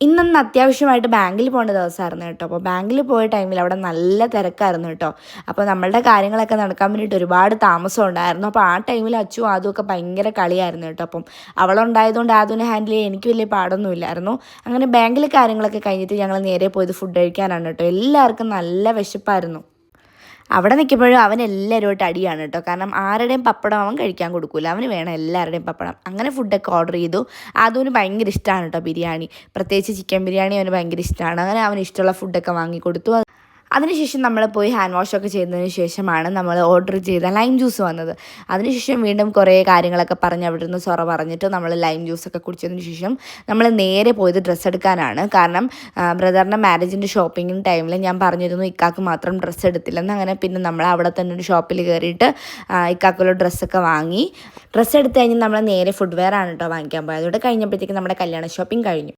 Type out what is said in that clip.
ഇന്നൊന്ന് അത്യാവശ്യമായിട്ട് ബാങ്കിൽ പോകേണ്ട ദിവസമായിരുന്നു കേട്ടോ. അപ്പോൾ ബാങ്കിൽ പോയ ടൈമിൽ അവിടെ നല്ല തിരക്കായിരുന്നു കേട്ടോ. അപ്പോൾ നമ്മളുടെ കാര്യങ്ങളൊക്കെ നടക്കാൻ വേണ്ടിയിട്ട് ഒരുപാട് താമസം ഉണ്ടായിരുന്നു. അപ്പോൾ ആ ടൈമിൽ അച്ചും ആദ്യമൊക്കെ ഭയങ്കര കളിയായിരുന്നു കേട്ടോ. അപ്പം അവളുണ്ടായതുകൊണ്ട് ആദ്യം ഹാൻഡിൽ ചെയ്യാൻ എനിക്ക് വലിയ പാടൊന്നുമില്ലായിരുന്നു. അങ്ങനെ ബാങ്കിലെ കാര്യങ്ങളൊക്കെ കഴിഞ്ഞിട്ട് ഞങ്ങൾ നേരെ പോയത് ഫുഡ് കഴിക്കാനാണ് കേട്ടോ. എല്ലാവർക്കും നല്ല വിശപ്പായിരുന്നു. അവിടെ നിൽക്കുമ്പോഴും അവൻ എല്ലാവരുമായിട്ട് അടിയാണ് കേട്ടോ. കാരണം ആരുടെയും പപ്പടം അവൻ കഴിക്കാൻ കൊടുക്കില്ല, അവന് വേണം എല്ലാവരുടെയും പപ്പടം. അങ്ങനെ ഫുഡൊക്കെ ഓർഡർ ചെയ്തു. അതിന് ഭയങ്കര ഇഷ്ടമാണ് കേട്ടോ ബിരിയാണി, പ്രത്യേകിച്ച് ചിക്കൻ ബിരിയാണി അവന് ഭയങ്കര ഇഷ്ടമാണ്. അങ്ങനെ അവന് ഇഷ്ടമുള്ള ഫുഡൊക്കെ വാങ്ങിക്കൊടുത്തു. അതിനുശേഷം നമ്മൾ പോയി ഹാൻഡ് വാഷൊക്കെ ചെയ്തതിന് ശേഷമാണ് നമ്മൾ ഓർഡർ ചെയ്ത ലൈം ജ്യൂസ് വന്നത്. അതിനുശേഷം വീണ്ടും കുറേ കാര്യങ്ങളൊക്കെ പറഞ്ഞ് അവിടെ നിന്ന് സൊറ പറഞ്ഞിട്ട് നമ്മൾ ലൈം ജ്യൂസൊക്കെ കുടിച്ചതിന് ശേഷം നമ്മൾ നേരെ പോയത് ഡ്രസ്സ് എടുക്കാനാണ്. കാരണം ബ്രദറിൻ്റെ മാരേജിൻ്റെ ഷോപ്പിങ്ങിൻ്റെ ടൈമിൽ ഞാൻ പറഞ്ഞിരുന്നു ഇക്കാക്ക് മാത്രം ഡ്രസ്സ് എടുത്തില്ലെന്ന്. അങ്ങനെ പിന്നെ നമ്മൾ അവിടെ തന്നെ ഒരു ഷോപ്പിൽ കയറിയിട്ട് ഇക്കാക്കുള്ള ഡ്രസ്സൊക്കെ വാങ്ങി. ഡ്രസ്സ് എടുത്ത് കഴിഞ്ഞ് നമ്മൾ നേരെ ഫുഡ് വെയർ ആണ് കേട്ടോ വാങ്ങിക്കാൻ പോയത്. അതോടെ കഴിഞ്ഞപ്പോഴത്തേക്കും നമ്മുടെ കല്യാണ ഷോപ്പിംഗ് കഴിഞ്ഞു.